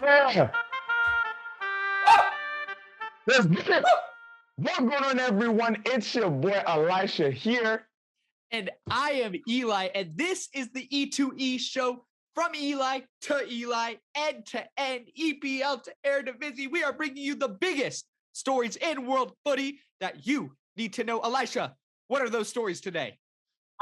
Yeah. Let's get it. What's going on, everyone? It's your boy Elischa here. And I am Eli, and this is the E2E Show. From Eli to Eli, end to end, EPL to Eredivisie. We are bringing you the biggest stories in world footy that you need to know. Elischa, what are those stories today?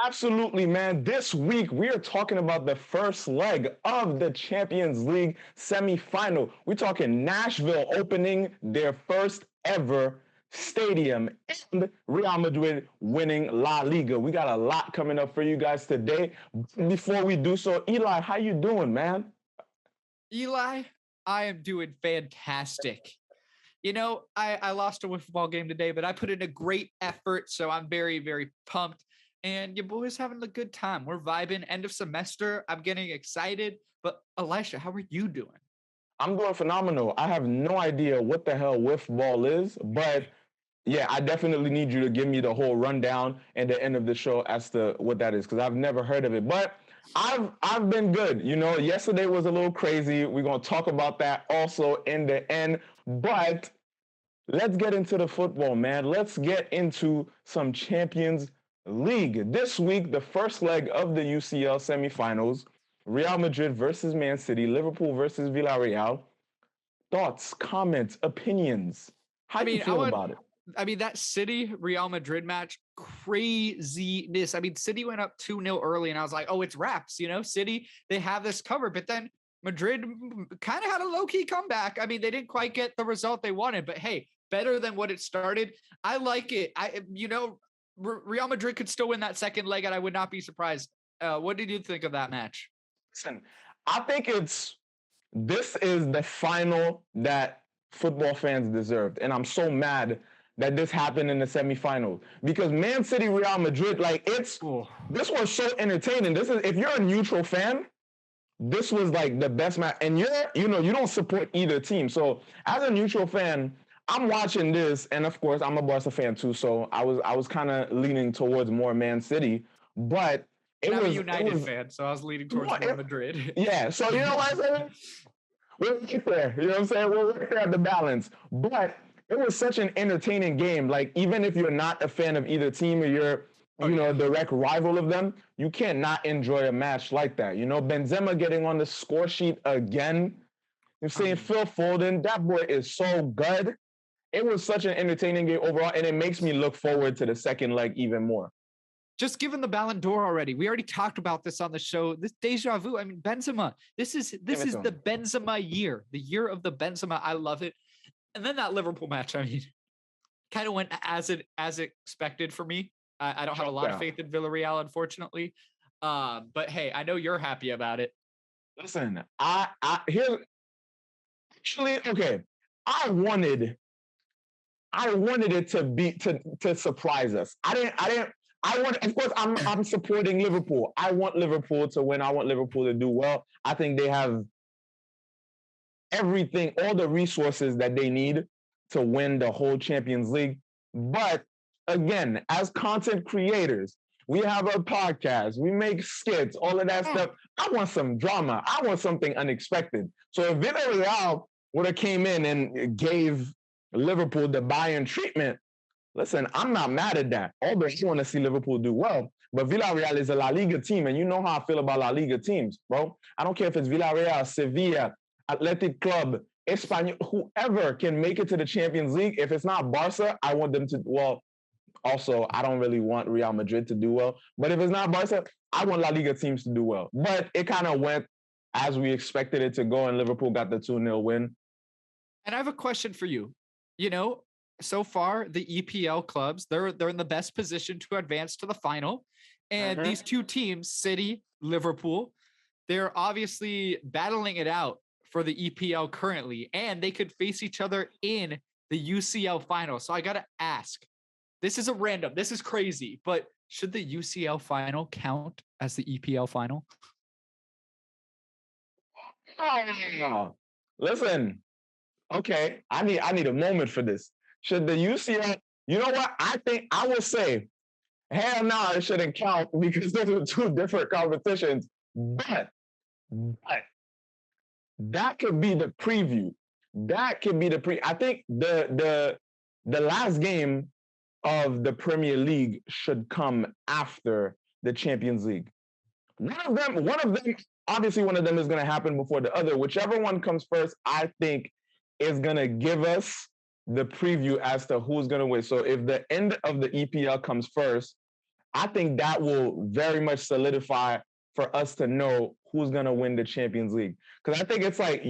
Absolutely, man. This week, we are talking about the first leg of the Champions League semifinal. We're talking Nashville opening their first ever stadium and Real Madrid winning La Liga. We got a lot coming up for you guys today. Before we do so, Eli, how you doing, man? Eli, I am doing fantastic. You know, I lost a football game today, but I put in a great effort, so I'm very, very pumped. And your boy's having a good time. We're vibing. End of semester. I'm getting excited. But Elischa, how are you doing? I'm doing phenomenal. I have no idea what the hell whiff ball is, but yeah, I definitely need you to give me the whole rundown and the end of the show as to what that is, because I've never heard of it. But I've been good. You know, yesterday was a little crazy. We're gonna talk about that also in the end. But let's get into the football, man. Let's get into some Champions League. This week, the first leg of the UCL semifinals, Real Madrid versus Man City, Liverpool versus Villarreal. Thoughts, comments, opinions. How do you feel about it? That City Real Madrid match, craziness. City went up 2-0 early, and I was like, oh, it's wraps. You know, City, they have this covered. But then Madrid kind of had a low-key comeback. They didn't quite get the result they wanted, but hey, better than what it started. I like it. Real Madrid could still win that second leg, and I would not be surprised. What did you think of that match? Listen, I think this is the final that football fans deserved. And I'm so mad that this happened in the semifinals because Man City, Real Madrid, this was so entertaining. This is, if you're a neutral fan, this was like the best match. And you don't support either team. So as a neutral fan, I'm watching this, and of course I'm a Barca fan too. So I was kind of leaning towards more Man City, but I'm a United fan, so I was leaning towards Real Madrid. Yeah, so you know what I'm saying? We'll get there. You know what I'm saying? We'll work at the balance. But it was such an entertaining game. Like, even if you're not a fan of either team or you're, a direct rival of them, you can't not enjoy a match like that. You know, Benzema getting on the score sheet again. You're saying Phil Foden, that boy is so good. It was such an entertaining game overall, and it makes me look forward to the second leg even more. Just given the Ballon d'Or already. We already talked about this on the show. This deja vu. Benzema. This is the Benzema year, the year of the Benzema. I love it. And then that Liverpool match, kind of went as expected for me. I don't have a lot of faith in Villarreal, unfortunately. But hey, I know you're happy about it. Listen, I wanted it to surprise us. Of course, I'm supporting Liverpool. I want Liverpool to win. I want Liverpool to do well. I think they have everything, all the resources that they need to win the whole Champions League. But again, as content creators, we have a podcast, we make skits, all of that stuff. I want some drama. I want something unexpected. So if Villarreal would have came in and gave Liverpool the Bayern treatment, listen, I'm not mad at that. Although I want to see Liverpool do well, but Villarreal is a La Liga team, and you know how I feel about La Liga teams, bro. I don't care if it's Villarreal, Sevilla, Athletic Club, Espanyol, whoever can make it to the Champions League. If it's not Barca, I want them to, well, also, I don't really want Real Madrid to do well. But if it's not Barca, I want La Liga teams to do well. But it kind of went as we expected it to go, and Liverpool got the 2-0 win. And I have a question for you. You know, so far, the EPL clubs, they're in the best position to advance to the final. And these two teams, City, Liverpool, they're obviously battling it out for the EPL currently, and they could face each other in the UCL final. So I got to ask, this is crazy, but should the UCL final count as the EPL final? Oh, listen, okay, I need a moment for this. Should the UCL, you know what? I think I will say, hell no, it shouldn't count because those are two different competitions. But that could be the preview. That could be the I think the last game of the Premier League should come after the Champions League. One of them, obviously one of them is going to happen before the other. Whichever one comes first, I think is going to give us the preview as to who's going to win. So if the end of the EPL comes first, I think that will very much solidify for us to know who's going to win the Champions League. Because I think it's like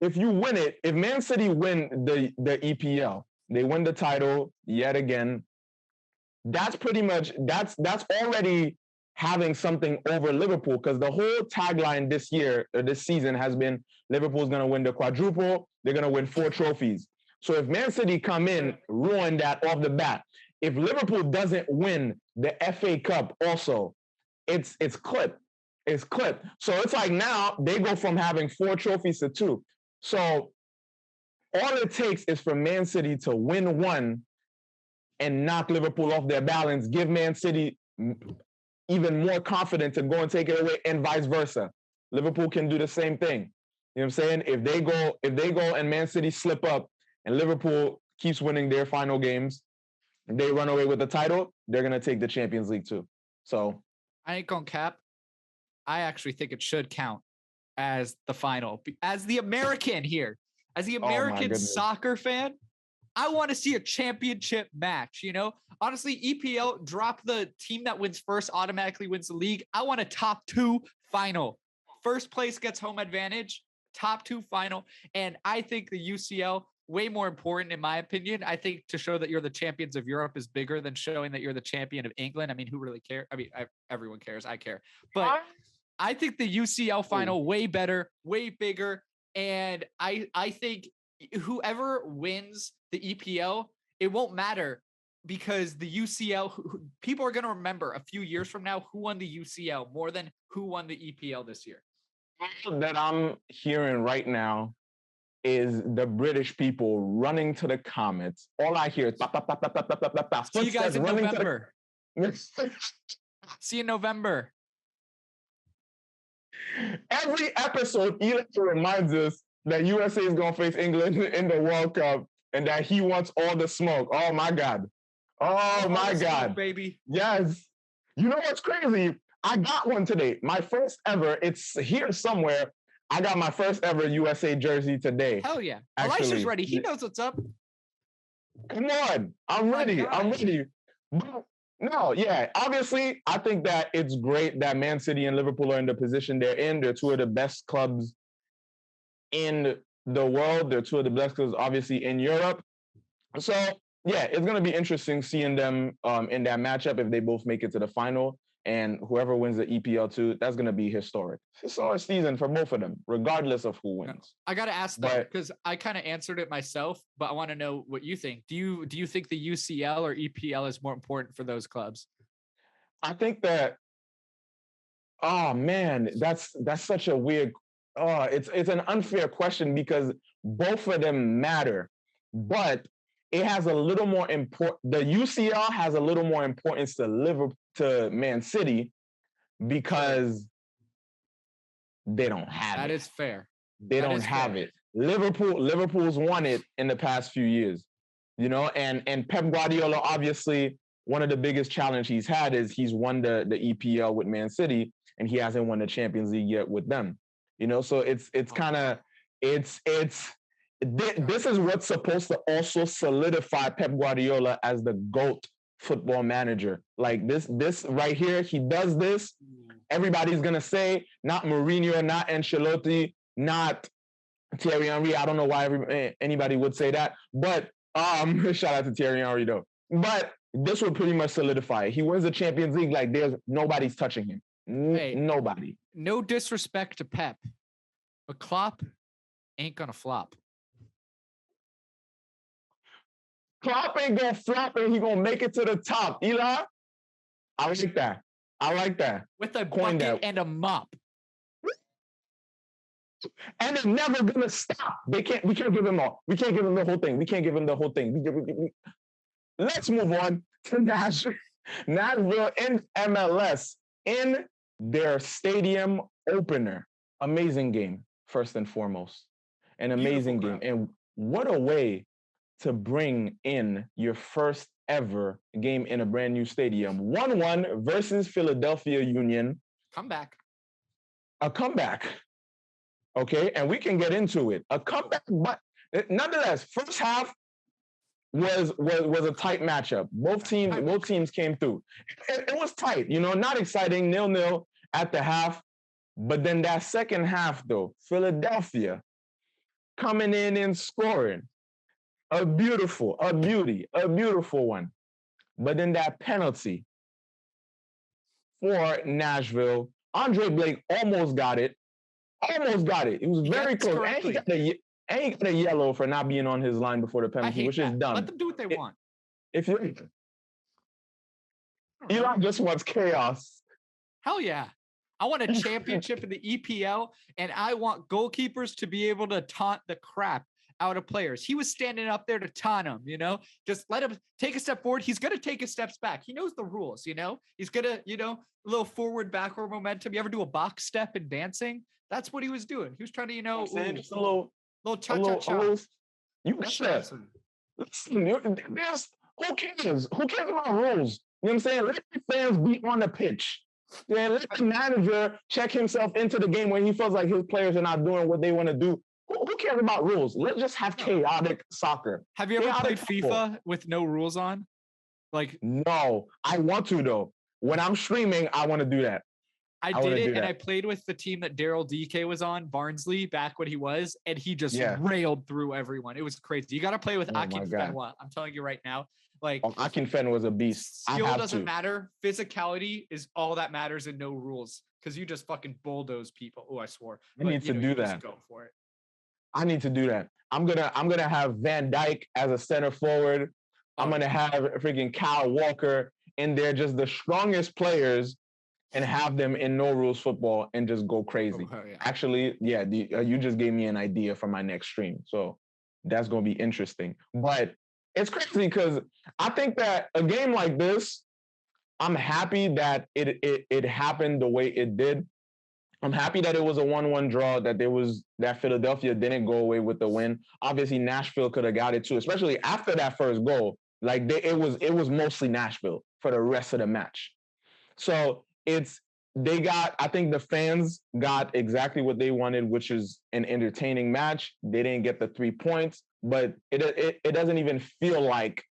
if you win it, if Man City win the EPL, they win the title yet again, that's pretty much, that's already having something over Liverpool, because the whole tagline this year, or this season, has been Liverpool's going to win the quadruple, they're going to win 4 trophies. So if Man City come in, ruin that off the bat, if Liverpool doesn't win the FA Cup also, it's clipped. It's clipped. So it's like now they go from having 4 trophies to 2. So all it takes is for Man City to win one and knock Liverpool off their balance, give Man City even more confident to go and take it away, and vice versa. Liverpool can do the same thing. You know what I'm saying? If they go and Man City slip up and Liverpool keeps winning their final games, and they run away with the title, they're going to take the Champions League too. So I ain't gonna cap. I actually think it should count as the final. As the American here, as the American soccer fan, I want to see a championship match, you know? Honestly, EPL, drop the team that wins first automatically wins the league. I want a top 2 final. First place gets home advantage, top 2 final. And I think the UCL, way more important in my opinion. I think to show that you're the champions of Europe is bigger than showing that you're the champion of England. I mean, who really cares? I mean, everyone cares. I care. But I think the UCL final way better, way bigger. And I think whoever wins the EPL, it won't matter, because the UCL, people are going to remember a few years from now who won the UCL more than who won the EPL this year. That I'm hearing right now is the British people running to the comments. All I hear is see you guys in November. See you in November. Every episode, Elischa reminds us that USA is going to face England in the World Cup and that he wants all the smoke. Oh, my God. Oh, my God. Smoke, baby. Yes. You know what's crazy? I got one today. My first ever. It's here somewhere. I got my first ever USA jersey today. Hell yeah. Elisha's ready. He knows what's up. Come on. I'm ready. I'm ready. But no, yeah. Obviously, I think that it's great that Man City and Liverpool are in the position they're in. They're 2 of the best clubs in the world. They're 2 of the best clubs, obviously, in Europe. So, yeah, it's going to be interesting seeing them in that matchup if they both make it to the final. And whoever wins the EPL too, that's going to be historic. Historic season for both of them, regardless of who wins. I got to ask that because I kind of answered it myself, but I want to know what you think. Do you think the UCL or EPL is more important for those clubs? I think that, oh man, that's such a weird, it's an unfair question because both of them matter, but it has a little more the UCL has a little more importance to Man City because they don't have it. That is fair. They don't have it. Liverpool's won it in the past few years, you know, and Pep Guardiola, obviously, one of the biggest challenges he's had is he's won the EPL with Man City and he hasn't won the Champions League yet with them, you know, so it's kind of, this is what's supposed to also solidify Pep Guardiola as the GOAT football manager. Like this right here, he does this. Everybody's gonna say not Mourinho, not Ancelotti, not Thierry Henry. I don't know why anybody would say that, but shout out to Thierry Henry though. But this would pretty much solidify it. He wins the Champions League like nobody's touching him. Nobody. No disrespect to Pep, but Klopp ain't gonna flop. Klopp ain't gonna flop and he gonna make it to the top. Eli, I like that. I like that. With a bucket and a mop. And they're never gonna stop. We can't give him all. We can't give him the whole thing. We can't give him the whole thing. Let's move on to Nashville in MLS in their stadium opener amazing game, first and foremost. An amazing game. And what a way to bring in your first ever game in a brand new stadium. 1-1 versus Philadelphia Union. Comeback. A comeback. Okay, and we can get into it. A comeback, but nonetheless, first half was a tight matchup. Both teams came through. It was tight, not exciting, 0-0 at the half. But then that second half, though, Philadelphia coming in and scoring. A beautiful one. But then that penalty for Nashville, Andre Blake almost got it. It was very close. And he got a yellow for not being on his line before the penalty, which is dumb. Let them do what they want. If you Eli just wants chaos. Hell yeah. I want a championship in the EPL, and I want goalkeepers to be able to taunt the crap out of players. He was standing up there to taunt him, just let him take a step forward. He's going to take a steps back. He knows the rules, he's going to, a little forward, backward momentum. You ever do a box step in dancing? That's what he was doing. He was trying to, just a little cha-cha-cha. You got that. Who cares? Who cares about rules? You know what I'm saying? Let the fans be on the pitch. Yeah, let the manager check himself into the game when he feels like his players are not doing what they want to do. Who cares about rules? Let's just have chaotic soccer. Have you ever played FIFA with no rules on? No, I want to though. When I'm streaming, I want to do that. I did it, and I played with the team that Daryl DK was on, Barnsley, back when he was, and he just railed through everyone. It was crazy. You got to play with Akin Fenwa. I'm telling you right now. Akin Fen was a beast. Skill doesn't matter. Physicality is all that matters, and no rules, because you just fucking bulldoze people. Oh, I swore. I need to do that. Go for it. I need to do that. I'm gonna have Van Dijk as a center forward. I'm gonna have freaking Kyle Walker in there, just the strongest players, and have them in no rules football and just go crazy. Actually, you just gave me an idea for my next stream, so that's gonna be interesting. But it's crazy because I think that a game like this, I'm happy that it happened the way it did. I'm happy that it was a 1-1 draw, that Philadelphia didn't go away with the win. Obviously, Nashville could have got it too, especially after that first goal. It was mostly Nashville for the rest of the match. So I think the fans got exactly what they wanted, which is an entertaining match. They didn't get the 3 points, but it doesn't even feel like,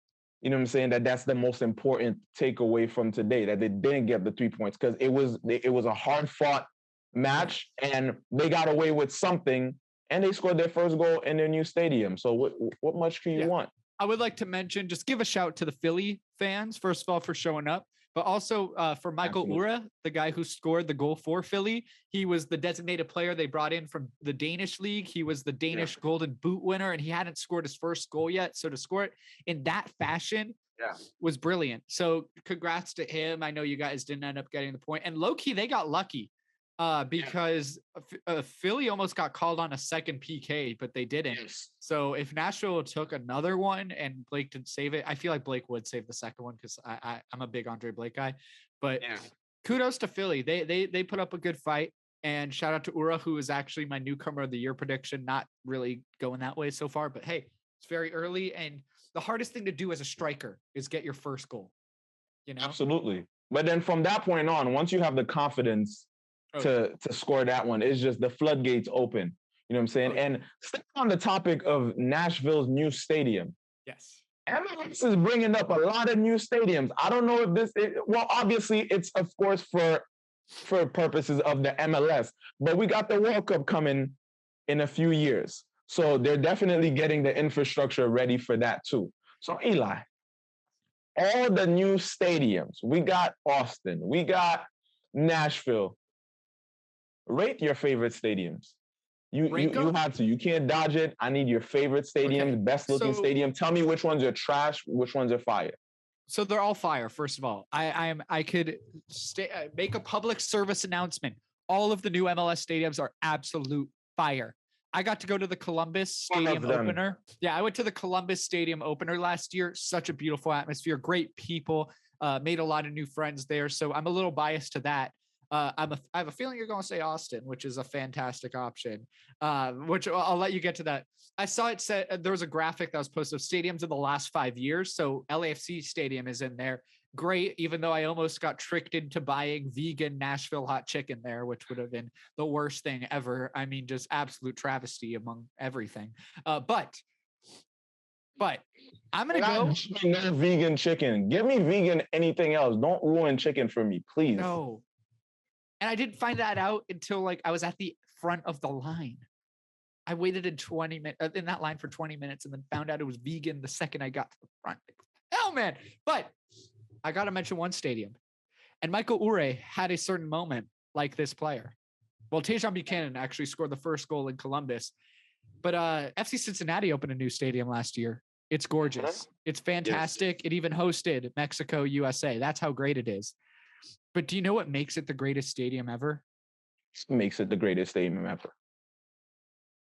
you know what I'm saying, that's the most important takeaway from today, that they didn't get the 3 points, because it was a hard fought match and they got away with something and they scored their first goal in their new stadium. So what much can you want? I would like to mention, just give a shout to the Philly fans, first of all, for showing up, but also for Michael Ura, the guy who scored the goal for Philly. He was the designated player they brought in from the Danish league. He was the Danish Golden Boot winner, and he hadn't scored his first goal yet. So to score it in that fashion was brilliant. So congrats to him. I know you guys didn't end up getting the point. And low-key, they got lucky because Philly almost got called on a second PK, but they didn't. Yes. So if Nashville took another one and Blake didn't save it, I feel like Blake would save the second one, because I'm a big Andre Blake guy. But kudos to Philly. They put up a good fight. And shout out to Ura, who is actually my newcomer of the year prediction. Not really going that way so far, but hey, it's very early. And the hardest thing to do as a striker is get your first goal. Absolutely. But then from that point on, once you have the confidence to score that one, it's just the floodgates open. You know what I'm saying? And staying on the topic of Nashville's new stadium. Yes. MLS is bringing up a lot of new stadiums. I don't know if obviously it's, of course, for purposes of the MLS, but we got the World Cup coming in a few years. So they're definitely getting the infrastructure ready for that too. So Eli, all the new stadiums, we got Austin, we got Nashville. Rate your favorite stadiums. You have to. You can't dodge it. I need your favorite stadiums, best looking stadium. Tell me which ones are trash, which ones are fire. So they're all fire. First of all, I could make a public service announcement. All of the new MLS stadiums are absolute fire. I got to go to the Columbus Stadium opener. Yeah, I went to the Columbus Stadium opener last year. Such a beautiful atmosphere, great people. Made a lot of new friends there. So I'm a little biased to that. I have a feeling you're going to say Austin, which is a fantastic option. Which I'll let you get to that. I saw it said there was a graphic that was posted of stadiums in the last 5 years. So LAFC Stadium is in there. Great, even though I almost got tricked into buying vegan Nashville hot chicken there, which would have been the worst thing ever. I mean, just absolute travesty among everything. But I'm gonna go. No vegan chicken. Give me vegan anything else. Don't ruin chicken for me, please. No. And I didn't find that out until like I was at the front of the line. I waited in that line for 20 minutes and then found out it was vegan the second I got to the front. Hell, man. But I got to mention one stadium. And Michael Ure had a certain moment like this player. Well, Tejan Buchanan actually scored the first goal in Columbus. But FC Cincinnati opened a new stadium last year. It's gorgeous. It's fantastic. Yes. It even hosted Mexico, USA. That's how great it is. But do you know what makes it the greatest stadium ever? Makes it the greatest stadium ever.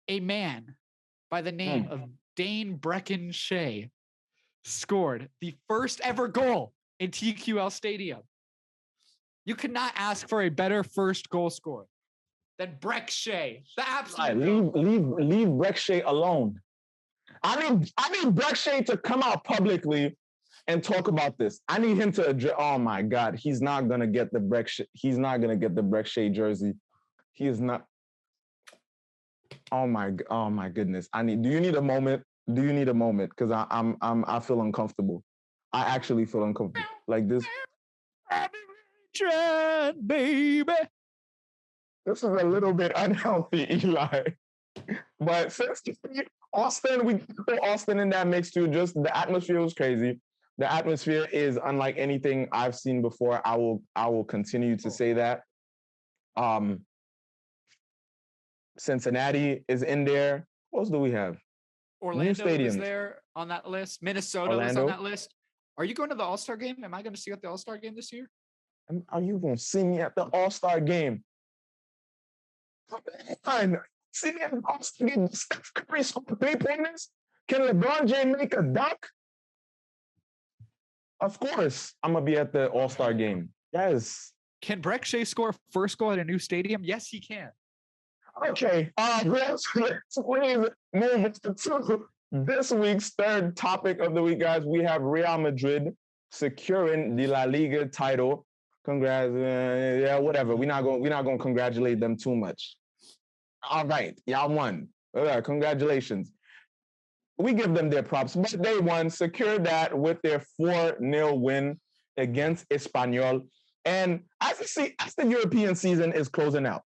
A man by the name of Dane Brecken Shea scored the first ever goal in TQL Stadium. You could not ask for a better first goal scorer than Breck Shea. The absolute leave Breck Shea alone. I need Breck Shea to come out publicly and talk about this. I need him to address. Oh my God, he's not gonna get the Breck Shea. He's not gonna get the Breck Shea jersey. He is not. Oh my goodness. Do you need a moment? Do you need a moment? Because I feel uncomfortable. I actually feel uncomfortable. Like this. Baby. This is a little bit unhealthy, Eli. But since Austin, we put Austin in that mix too. Just the atmosphere was crazy. The atmosphere is unlike anything I've seen before. I will continue to say that. Cincinnati is in there. What else do we have? Orlando is there on that list. Minnesota is on that list. Are you going to the All-Star game? Am I going to see you at the All-Star game this year? Are you going to see me at the All-Star game? Fine. See me at the All-Star game. Steph Curry score 3 pointers? Can LeBron James make a dunk? Of course, I'm going to be at the All-Star game. Yes. Can Breck Shea score first goal at a new stadium? Yes, he can. Okay, let's please move to this week's third topic of the week, guys. We have Real Madrid securing the La Liga title. Congrats, whatever. We're not going to congratulate them too much. All right, y'all won. Congratulations. We give them their props, but they won, secured that with their 4-0 win against Espanyol. And as the European season is closing out,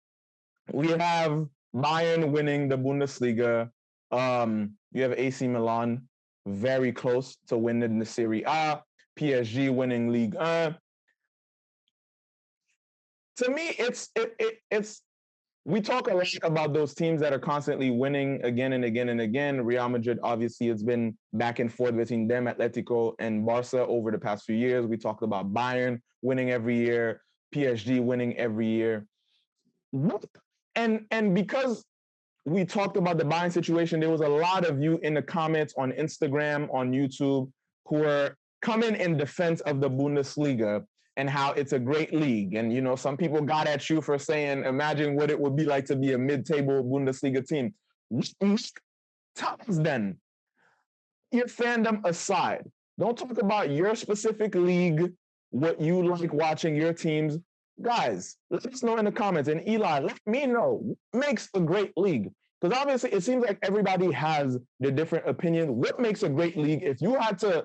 we have Bayern winning the Bundesliga. You have AC Milan very close to winning the Serie A. PSG winning Ligue 1. To me, it's we talk a lot about those teams that are constantly winning again and again and again. Real Madrid, obviously, it's been back and forth between them, Atletico, and Barca over the past few years. We talked about Bayern winning every year, PSG winning every year. And because we talked about the Bayern situation, there was a lot of you in the comments on Instagram, on YouTube, who are coming in defense of the Bundesliga and how it's a great league. And, you know, some people got at you for saying, imagine what it would be like to be a mid-table Bundesliga team. Tell us then, your fandom aside, don't talk about your specific league, what you like watching, your teams. Guys, let us know in the comments. And Eli, let me know what makes a great league. Because obviously it seems like everybody has their different opinions. What makes a great league? If you had to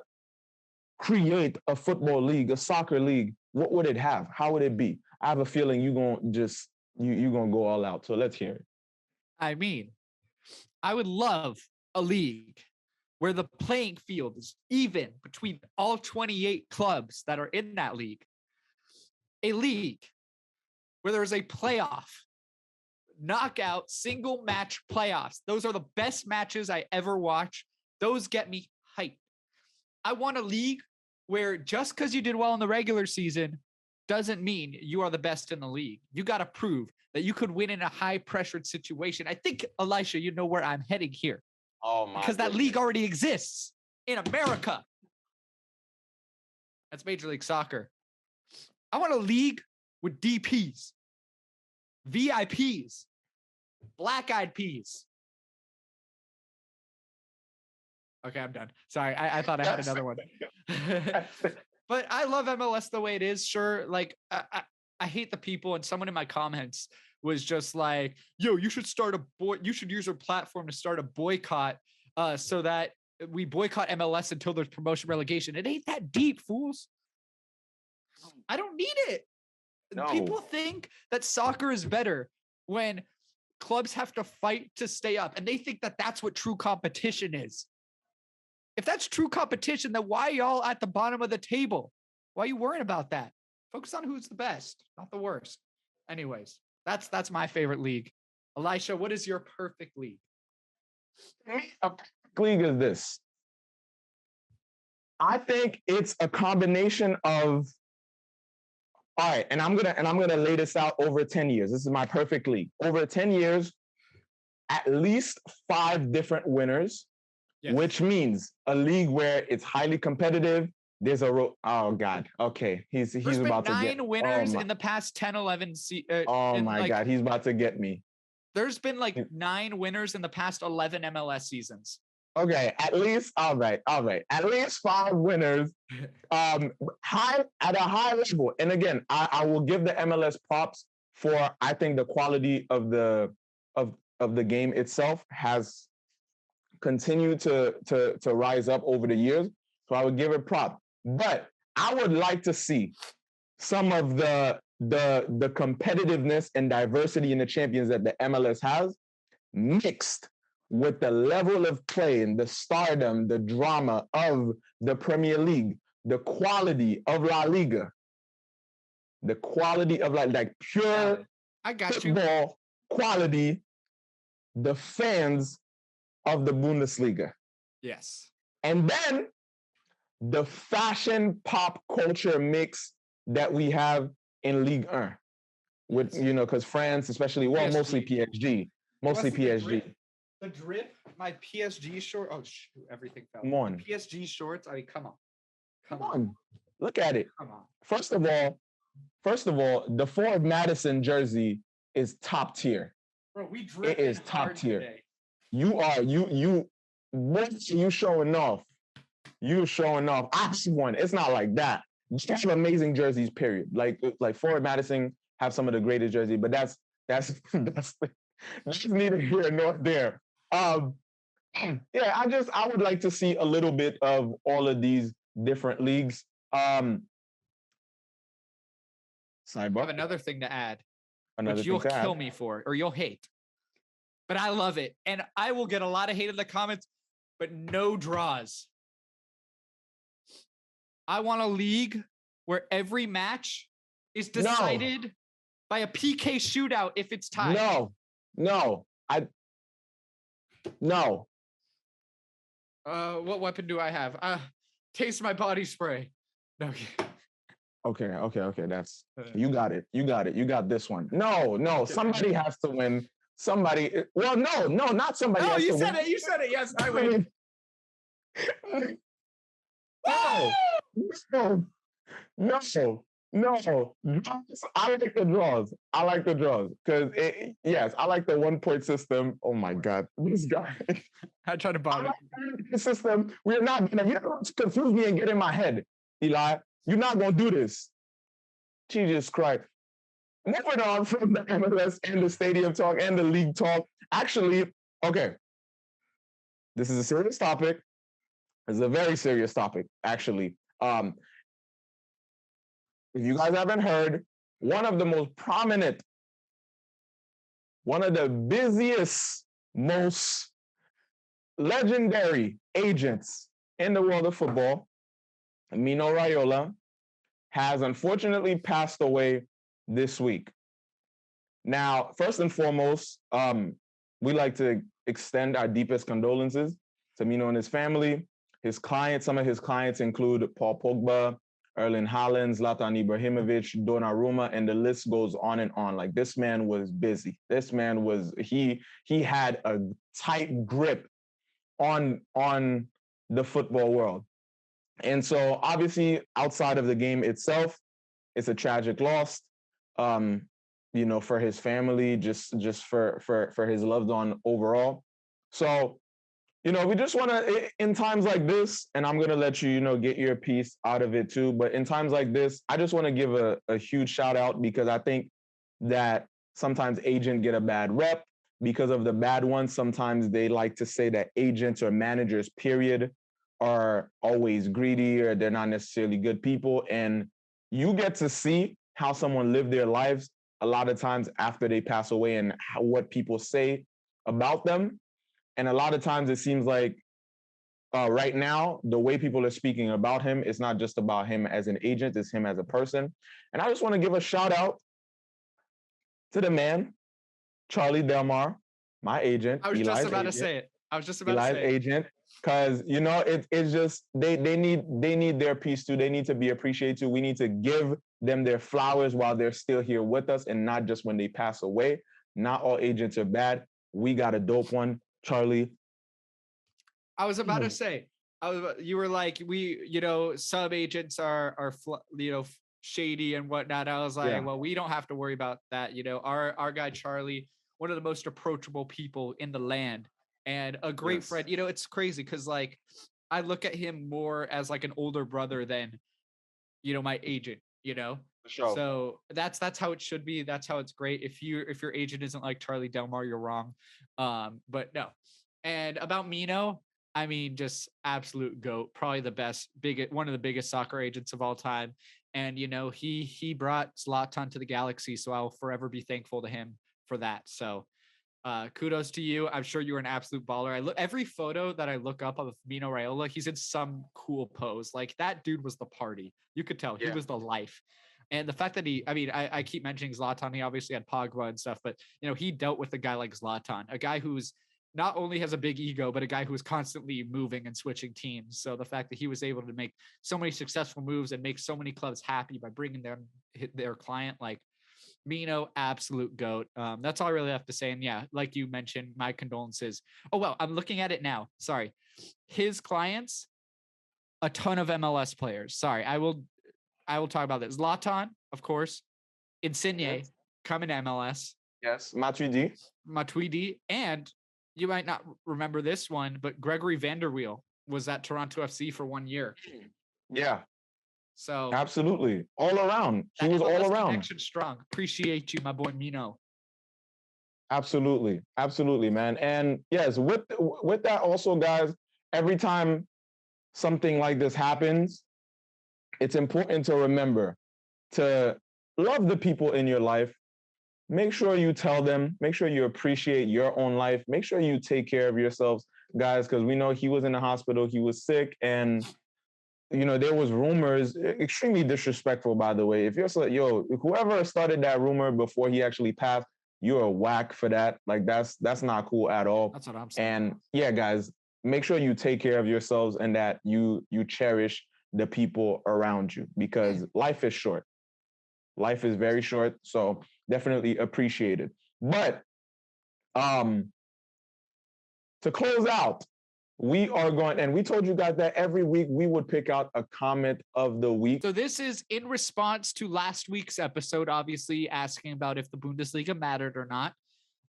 create a football league, a soccer league, what would it have? How would it be? I have a feeling you're going to go all out. So let's hear it. I mean, I would love a league where the playing field is even between all 28 clubs that are in that league. A league where there's a playoff, knockout, single match playoffs. Those are the best matches I ever watch. Those get me hyped. I want a league where just because you did well in the regular season doesn't mean you are the best in the league. You got to prove that you could win in a high-pressured situation. I think, Elischa, you know where I'm heading here. Oh, my Because that league already exists in America. That's Major League Soccer. I want a league with DPs. VIPs, black-eyed peas. Okay, I'm done. Sorry, I thought I had another one. But I love MLS the way it is. Sure, like I hate the people, and someone in my comments was just like, "Yo, you should you should use your platform to start a boycott, so that we boycott MLS until there's promotion relegation." It ain't that deep, fools. I don't need it. No. People think that soccer is better when clubs have to fight to stay up, and they think that that's what true competition is. If that's true competition, then why are y'all at the bottom of the table? Why are you worrying about that? Focus on who's the best, not the worst. Anyways, that's my favorite league. Elischa, what is your perfect league? A perfect league is this. I think it's a combination of, all right, and I'm gonna lay this out over 10 years. This is my perfect league. Over 10 years, at least 5 different winners. Yes. Which means a league where it's highly competitive. There's oh God. Okay. He's about to get 9 winners in the past 10, 11. Oh my God. He's about to get me. There's been like 9 winners in the past 11 MLS seasons. Okay. At least, all right. At least 5 winners, at a high level. And again, I will give the MLS props for, I think the quality of the game itself has continue to rise up over the years. So I would give it prop. But I would like to see some of the competitiveness and diversity in the champions that the MLS has mixed with the level of play and the stardom, the drama of the Premier League, the quality of La Liga, the quality of like pure football quality, the fans of the Bundesliga. Yes. And then the fashion pop culture mix that we have in Ligue 1 with, because France, especially, well, PSG. Mostly PSG. The drip, my PSG short. Oh, shoot, everything fell. Come on. My PSG shorts. I mean, come on. Come on. Look at it. Come on. First of all, the Ford Madison jersey is top tier. Bro, we drip. It is top tier. Today. What are you showing off? You showing off. I see one. It's not like that. You have amazing jerseys, period. Like Forward Madison have some of the greatest jerseys, but that's neither here nor there. Yeah, I would like to see a little bit of all of these different leagues. Sidebar. I have another thing to add, which you'll kill me for, or you'll hate. But I love it. And I will get a lot of hate in the comments, but no draws. I want a league where every match is decided by a PK shootout if it's tied. No. What weapon do I have? Taste my body spray. Okay. That's you got it. You got this one. No. Somebody has to win. Somebody. Well, no, not somebody. No, you said it. You said it. Yes, I win. No. I like the draws because I like the 1-point system. Oh my God, this guy. I try to bother the system. You're not gonna confuse me and get in my head, Eli. You're not gonna do this. Jesus Christ. Moving on from the MLS and the stadium talk and the league talk. Actually, okay. This is a serious topic. It's a very serious topic, actually. If you guys haven't heard, one of the most prominent, one of the busiest, most legendary agents in the world of football, Mino Raiola, has unfortunately passed away this week. Now, first and foremost, we like to extend our deepest condolences to Mino and his family. His clients, some of his clients include Paul Pogba, Erling Haaland, Zlatan Ibrahimovic, Donnarumma, and the list goes on and on. Like, this man was busy. This man was, he had a tight grip on the football world. And so obviously outside of the game itself, it's a tragic loss. for his family, just for his loved one overall. So, we just want to, in times like this, and I'm going to let you, get your piece out of it too. But in times like this, I just want to give a huge shout out, because I think that sometimes agents get a bad rep because of the bad ones. Sometimes they like to say that agents or managers, period, are always greedy, or they're not necessarily good people. And you get to see how someone lived their lives a lot of times after they pass away, and what people say about them. And a lot of times it seems like right now, the way people are speaking about him, it's not just about him as an agent, it's him as a person. And I just want to give a shout out to the man, Charlie Delmar, my agent. I was just about to say it. Eli's agent, because it's just they need their piece too. They need to be appreciated too. We need to give them their flowers while they're still here with us, and not just when they pass away. Not all agents are bad. We got a dope one, Charlie. I was about to say, you were like, some agents are shady and whatnot. I was like, well, we don't have to worry about that. Our guy Charlie, one of the most approachable people in the land, and a great friend. It's crazy because like I look at him more as like an older brother than my agent. For sure. So that's how it should be. That's how it's great. If your agent isn't like Charlie Delmar, you're wrong. But no. And about Mino, I mean, just absolute GOAT, probably one of the biggest soccer agents of all time. And, he brought Zlatan to the Galaxy. So I'll forever be thankful to him for that. So kudos to you. I'm sure you're an absolute baller. Every photo that I look up of Mino Raiola, he's in some cool pose. Like that dude was the party. You could tell he was the life. And the fact that I keep mentioning Zlatan, he obviously had Pogba and stuff, but he dealt with a guy like Zlatan, a guy who's not only has a big ego, but a guy who is constantly moving and switching teams. So the fact that he was able to make so many successful moves and make so many clubs happy by bringing them their client, like Mino, absolute GOAT. That's all I really have to say. And yeah, like you mentioned, my condolences. Oh, well, I'm looking at it now. Sorry. His clients, a ton of MLS players. Sorry. I will talk about this. Zlatan, of course. Insigne, coming to MLS. Yes. Matuidi. And you might not remember this one, but Gregory Vanderweel was at Toronto FC for 1 year. Yeah. So absolutely, all around. He was all around. Connection strong. Appreciate you, my boy Mino. Absolutely, man. And yes, with that also, guys, every time something like this happens, it's important to remember to love the people in your life. Make sure you tell them, make sure you appreciate your own life. Make sure you take care of yourselves, guys, because we know he was in the hospital, he was sick, and there was rumors, extremely disrespectful, by the way. If you're whoever started that rumor before he actually passed, you're a whack for that. Like that's not cool at all. That's what I'm saying. And yeah, guys, make sure you take care of yourselves and that you cherish the people around you, because life is short. Life is very short, so definitely appreciate it. But to close out, we are going, and we told you guys that every week we would pick out a comment of the week. So this is in response to last week's episode, obviously asking about if the Bundesliga mattered or not.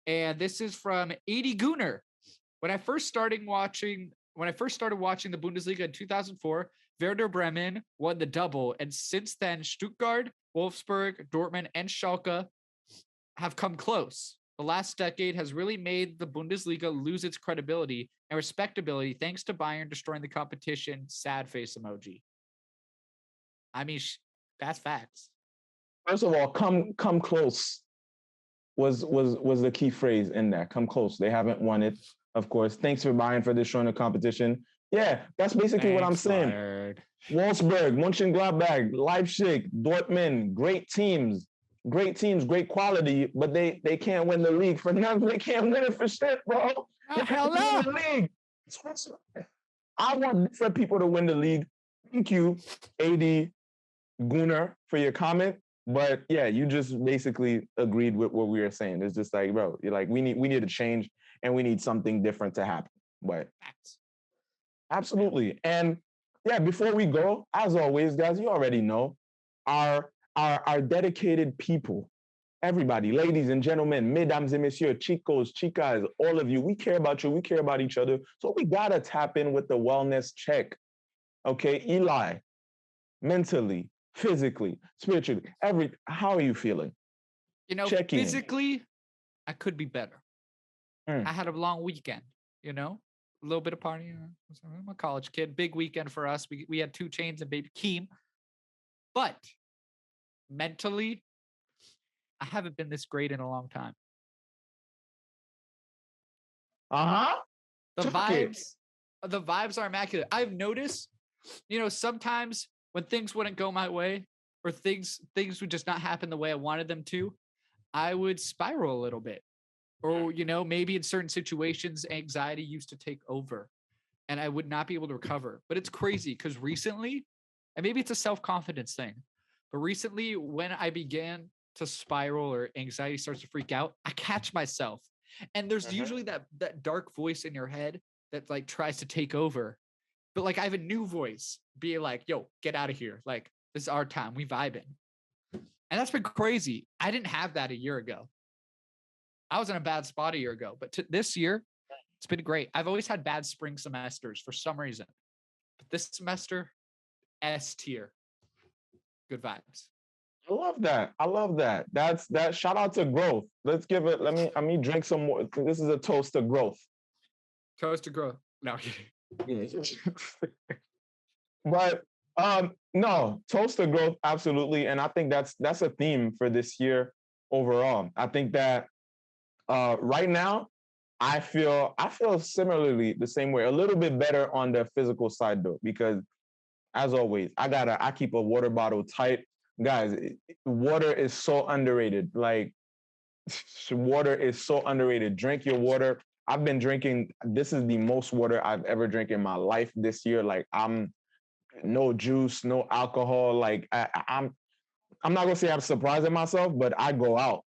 And this is from 80 Gooner. When I first started watching the Bundesliga in 2004, Werder Bremen won the double. And since then, Stuttgart, Wolfsburg, Dortmund, and Schalke have come close. The last decade has really made the Bundesliga lose its credibility and respectability thanks to Bayern destroying the competition. Sad face emoji. I mean, that's facts. First of all, come close was the key phrase in there. Come close. They haven't won it, of course. Thanks for Bayern for destroying the competition. Yeah, that's basically what I'm saying. Lord. Wolfsburg, Mönchengladbach, Leipzig, Dortmund, great teams, great quality, but they can't win the league for nothing. They can't win it for shit, bro. Oh, hell no. The league. I want different people to win the league. Thank you, AD Gunnar, for your comment. But yeah, you just basically agreed with what we were saying. It's just like, bro, you're like, we need a change and we need something different to happen. But absolutely. And yeah, before we go, as always, guys, you already know our dedicated people everybody, ladies and gentlemen, mesdames et messieurs, chicos, chicas, all of you, we care about you. We care about each other. So we got to tap in with the wellness check. Okay, Eli, mentally, physically, spiritually, how are you feeling? Physically, I could be better. I had a long weekend, a little bit of partying. I'm a college kid. Big weekend for us. We had 2 Chainz and Baby Keem. But mentally, I haven't been this great in a long time. The vibes are immaculate. I've noticed, sometimes when things wouldn't go my way or things would just not happen the way I wanted them to, I would spiral a little bit. Or, maybe in certain situations, anxiety used to take over and I would not be able to recover. But it's crazy because recently, and maybe it's a self-confidence thing, but recently when I began to spiral or anxiety starts to freak out, I catch myself. And there's usually that dark voice in your head that like tries to take over. But like I have a new voice being like, yo, get out of here. Like, this is our time. We vibing. And that's been crazy. I didn't have that a year ago. I was in a bad spot a year ago, but this year, it's been great. I've always had bad spring semesters for some reason. But this semester, S tier. Good vibes. I love that. That's that. Shout out to growth. Let's give it. Let me drink some more. This is a toast to growth. Toast to growth. No. But no, toast to growth, absolutely. And I think that's a theme for this year overall. I think that right now, I feel similarly the same way, a little bit better on the physical side though, because as always, I keep a water bottle tight. Guys, water is so underrated. Like, water is so underrated. Drink your water. I've been drinking, this is the most water I've ever drank in my life this year. Like, I'm no juice, no alcohol. Like, I'm not gonna say I'm surprised at myself, but I go out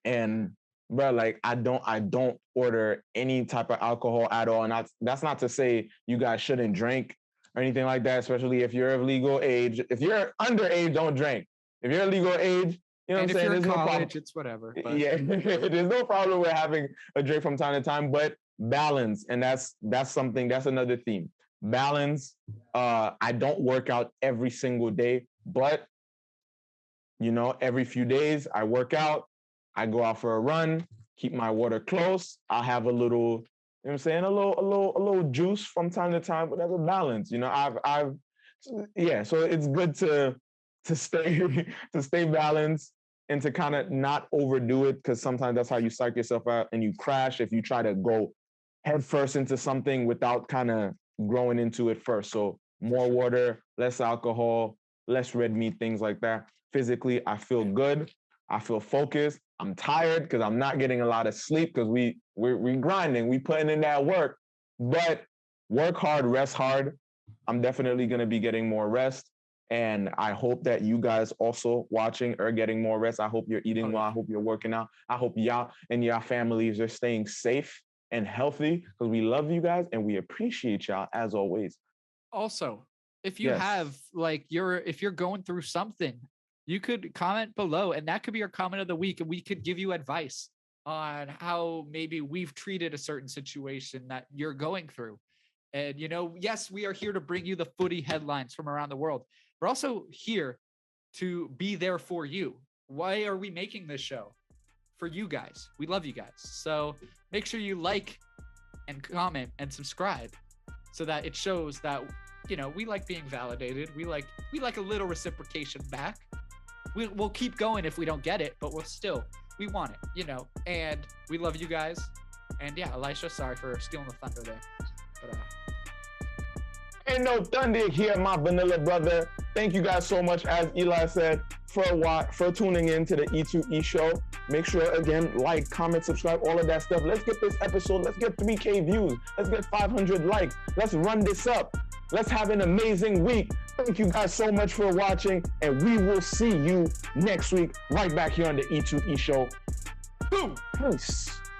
and bro, like I don't order any type of alcohol at all. And that's not to say you guys shouldn't drink or anything like that, especially if you're of legal age. If you're underage, don't drink. If you're legal age, you know what I'm saying? There's no problem. It's whatever. But. Yeah, there's no problem with having a drink from time to time, but balance. And that's another theme. Balance. I don't work out every single day, but every few days I work out. I go out for a run, keep my water close. I'll have a little, a little juice from time to time, whatever, balance. So it's good to stay balanced and to kind of not overdo it, because sometimes that's how you psych yourself out and you crash if you try to go head first into something without kind of growing into it first. So more water, less alcohol, less red meat, things like that. Physically, I feel good. I feel focused. I'm tired because I'm not getting a lot of sleep because we're grinding. We putting in that work. But work hard, rest hard. I'm definitely going to be getting more rest. And I hope that you guys also watching are getting more rest. I hope you're eating well. I hope you're working out. I hope y'all and your families are staying safe and healthy, because we love you guys and we appreciate y'all as always. Also, if you have if you're going through something, you could comment below and that could be our comment of the week. And we could give you advice on how maybe we've treated a certain situation that you're going through. And, yes, we are here to bring you the footy headlines from around the world. We're also here to be there for you. Why are we making this show? For you guys. We love you guys. So make sure you like and comment and subscribe so that it shows that, we like being validated. We like a little reciprocation back. We'll keep going if we don't get it, but we want it, and we love you guys. And yeah, Elischa, sorry for stealing the thunder there. But, ain't no thunder here, my vanilla brother. Thank you guys so much, as Eli said, for tuning in to the E2E Show. Make sure, again, like, comment, subscribe, all of that stuff. Let's get this episode. Let's get 3K views. Let's get 500 likes. Let's run this up. Let's have an amazing week. Thank you guys so much for watching, and we will see you next week right back here on the E2E Show. Boom! Peace.